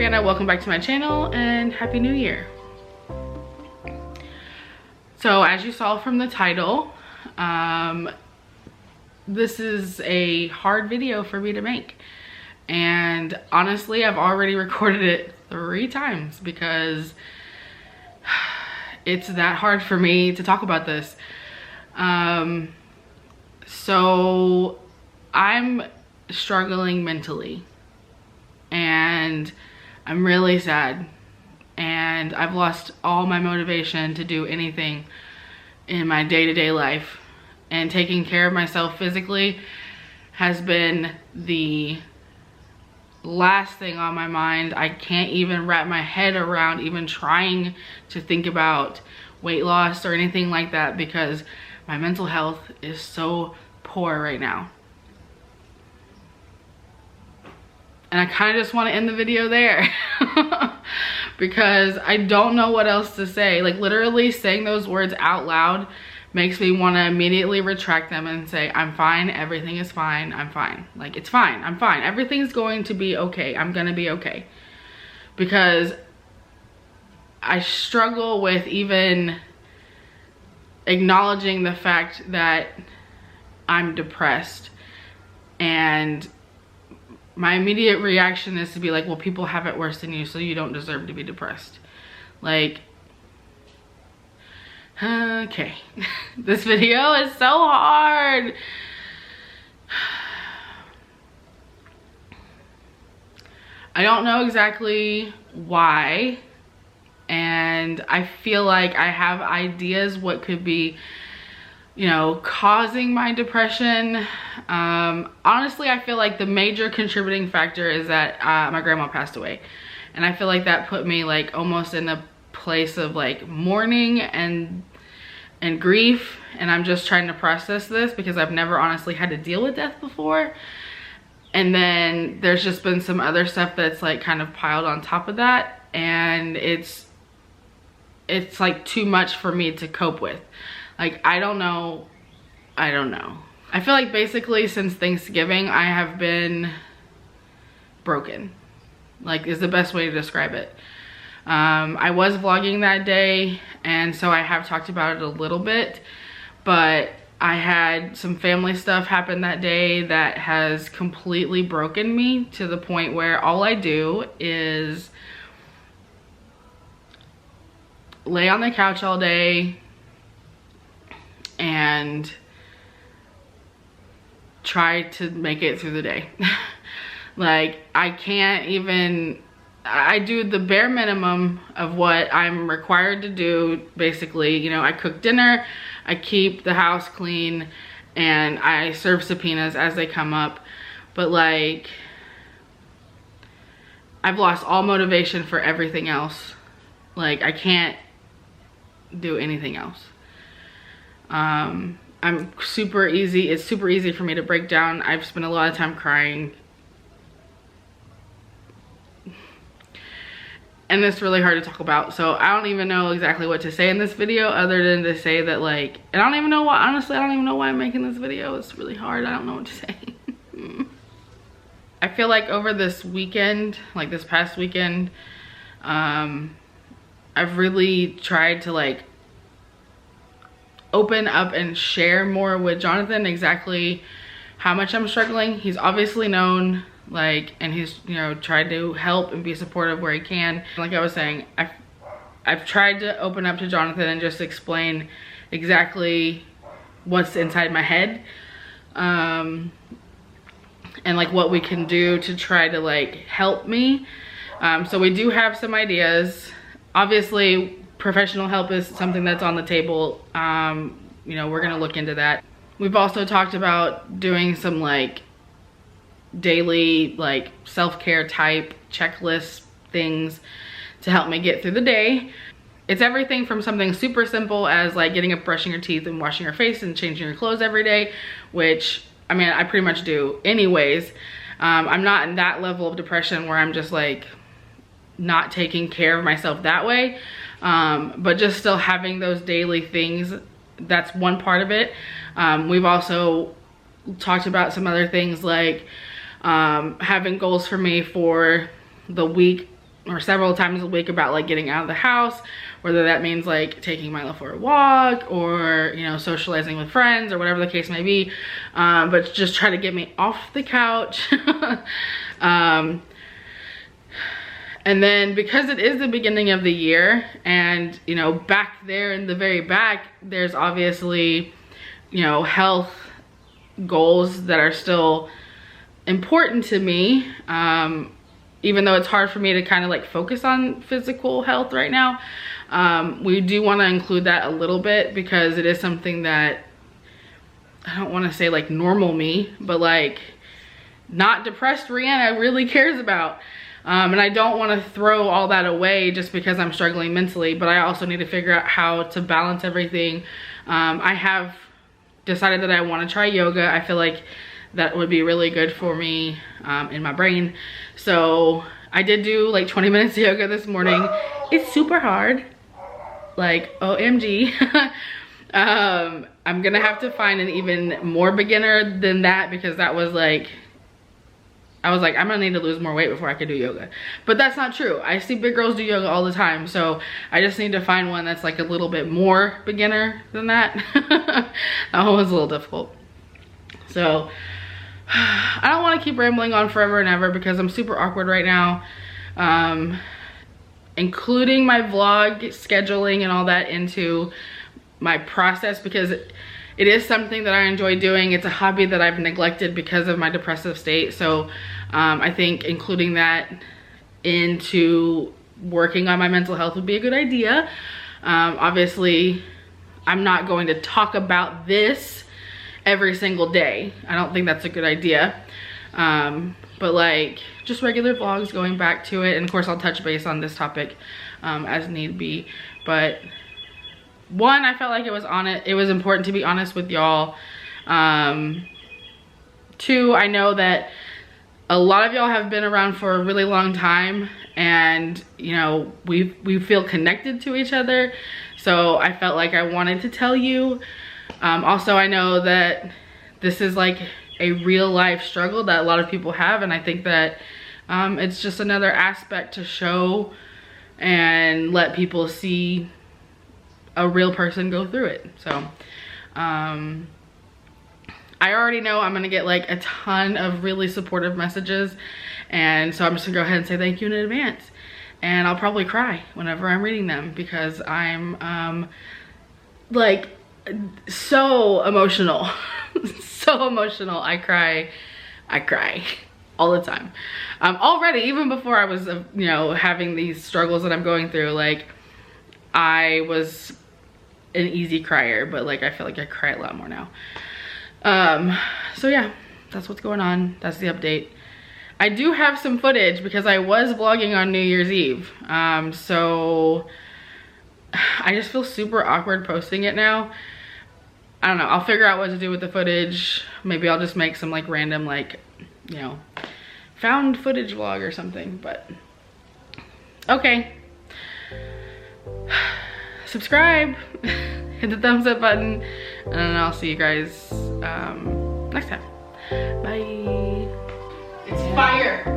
Rhianna, welcome back to my channel and Happy New Year. So as you saw from the title, this is a hard video for me to make. And honestly, I've already recorded it 3 times because it's that hard for me to talk about this. So I'm struggling mentally and I'm really sad, and I've lost all my motivation to do anything in my day-to-day life, and taking care of myself physically has been the last thing on my mind. I can't even wrap my head around even trying to think about weight loss or anything like that because my mental health is so poor right now. And I kind of just want to end the video there because I don't know what else to say. Like, literally saying those words out loud makes me want to immediately retract them and say, I'm fine, everything is fine, I'm fine. Like, it's fine, I'm fine. Everything's going to be okay. I'm gonna be okay. Because I struggle with even acknowledging the fact that I'm depressed, and my immediate reaction is to be like, well, people have it worse than you, so you don't deserve to be depressed. Like, okay. This video is so hard. I don't know exactly why, and I feel like I have ideas what could be, you know, causing my depression. Honestly, I feel like the major contributing factor is that my grandma passed away, and I feel like that put me like almost in a place of like mourning and grief, and I'm just trying to process this because I've never honestly had to deal with death before. And then there's just been some other stuff that's like kind of piled on top of that, and it's like too much for me to cope with. Like, I don't know. I feel like basically since Thanksgiving, I have been broken. Like, is the best way to describe it. I was vlogging that day, and so I have talked about it a little bit, but I had some family stuff happen that day that has completely broken me to the point where all I do is lay on the couch all day and try to make it through the day. Like, I can't even, I do the bare minimum of what I'm required to do, basically. You know, I cook dinner, I keep the house clean, and I serve subpoenas as they come up. But like, I've lost all motivation for everything else. Like, I can't do anything else. I'm super easy. It's super easy for me to break down. I've spent a lot of time crying. And it's really hard to talk about. So I don't even know exactly what to say in this video other than to say that, like, and I don't even know why, honestly, I don't even know why I'm making this video. It's really hard. I don't know what to say. I feel like over this weekend, like this past weekend, I've really tried to like open up and share more with Jonathan exactly how much I'm struggling. He's obviously known, like, and he's, you know, tried to help and be supportive where he can. Like I was saying, I've tried to open up to Jonathan and just explain exactly what's inside my head, and like what we can do to try to like help me. So we do have some ideas. Obviously, professional help is something that's on the table. You know, we're gonna look into that. We've also talked about doing some like daily like self-care type checklist things to help me get through the day. It's everything from something super simple as like getting up, brushing your teeth, and washing your face and changing your clothes every day, which, I mean, I pretty much do anyways. I'm not in that level of depression where I'm just like not taking care of myself that way. But just still having those daily things, that's one part of it. We've also talked about some other things like having goals for me for the week or several times a week about like getting out of the house, whether that means like taking Milo for a walk or, you know, socializing with friends or whatever the case may be, but just try to get me off the couch. And then because it is the beginning of the year, and you know, back there in the very back, there's obviously, you know, health goals that are still important to me, even though it's hard for me to kind of like focus on physical health right now. We do want to include that a little bit because it is something that, I don't want to say like normal me, but like not depressed Rhianna really cares about. And I don't want to throw all that away just because I'm struggling mentally, but I also need to figure out how to balance everything. I have decided that I want to try yoga. I feel like that would be really good for me in my brain. So I did do like 20 minutes of yoga this morning. It's super hard, like OMG. I'm gonna have to find an even more beginner than that, because that was like, I was like, I'm gonna need to lose more weight before I could do yoga. But that's not true. I see big girls do yoga all the time. So I just need to find one that's like a little bit more beginner than that. That one was a little difficult. So I don't want to keep rambling on forever and ever because I'm super awkward right now. Including my vlog scheduling and all that into my process, because it is something that I enjoy doing. It's a hobby that I've neglected because of my depressive state. So I think including that into working on my mental health would be a good idea. Obviously, I'm not going to talk about this every single day. I don't think that's a good idea. But like just regular vlogs, going back to it. And of course I'll touch base on this topic as need be. But one, I felt like it was important to be honest with y'all. Two, I know that a lot of y'all have been around for a really long time, and you know, we feel connected to each other. So I felt like I wanted to tell you. Also, I know that this is like a real life struggle that a lot of people have, and I think that it's just another aspect to show and let people see a real person go through it. So I already know I'm gonna get like a ton of really supportive messages, and so I'm just gonna go ahead and say thank you in advance. And I'll probably cry whenever I'm reading them because I'm like so emotional. So emotional. I cry all the time. Already, even before I was you know, having these struggles that I'm going through, like I was an easy crier, but like I feel like I cry a lot more now. So yeah, that's what's going on. That's the update. I do have some footage because I was vlogging on New Year's Eve. So I just feel super awkward posting it now. I don't know, I'll figure out what to do with the footage. Maybe I'll just make some like random, like, you know, found footage vlog or something. But okay, subscribe, hit the thumbs up button, and I'll see you guys next time. Bye. It's fire.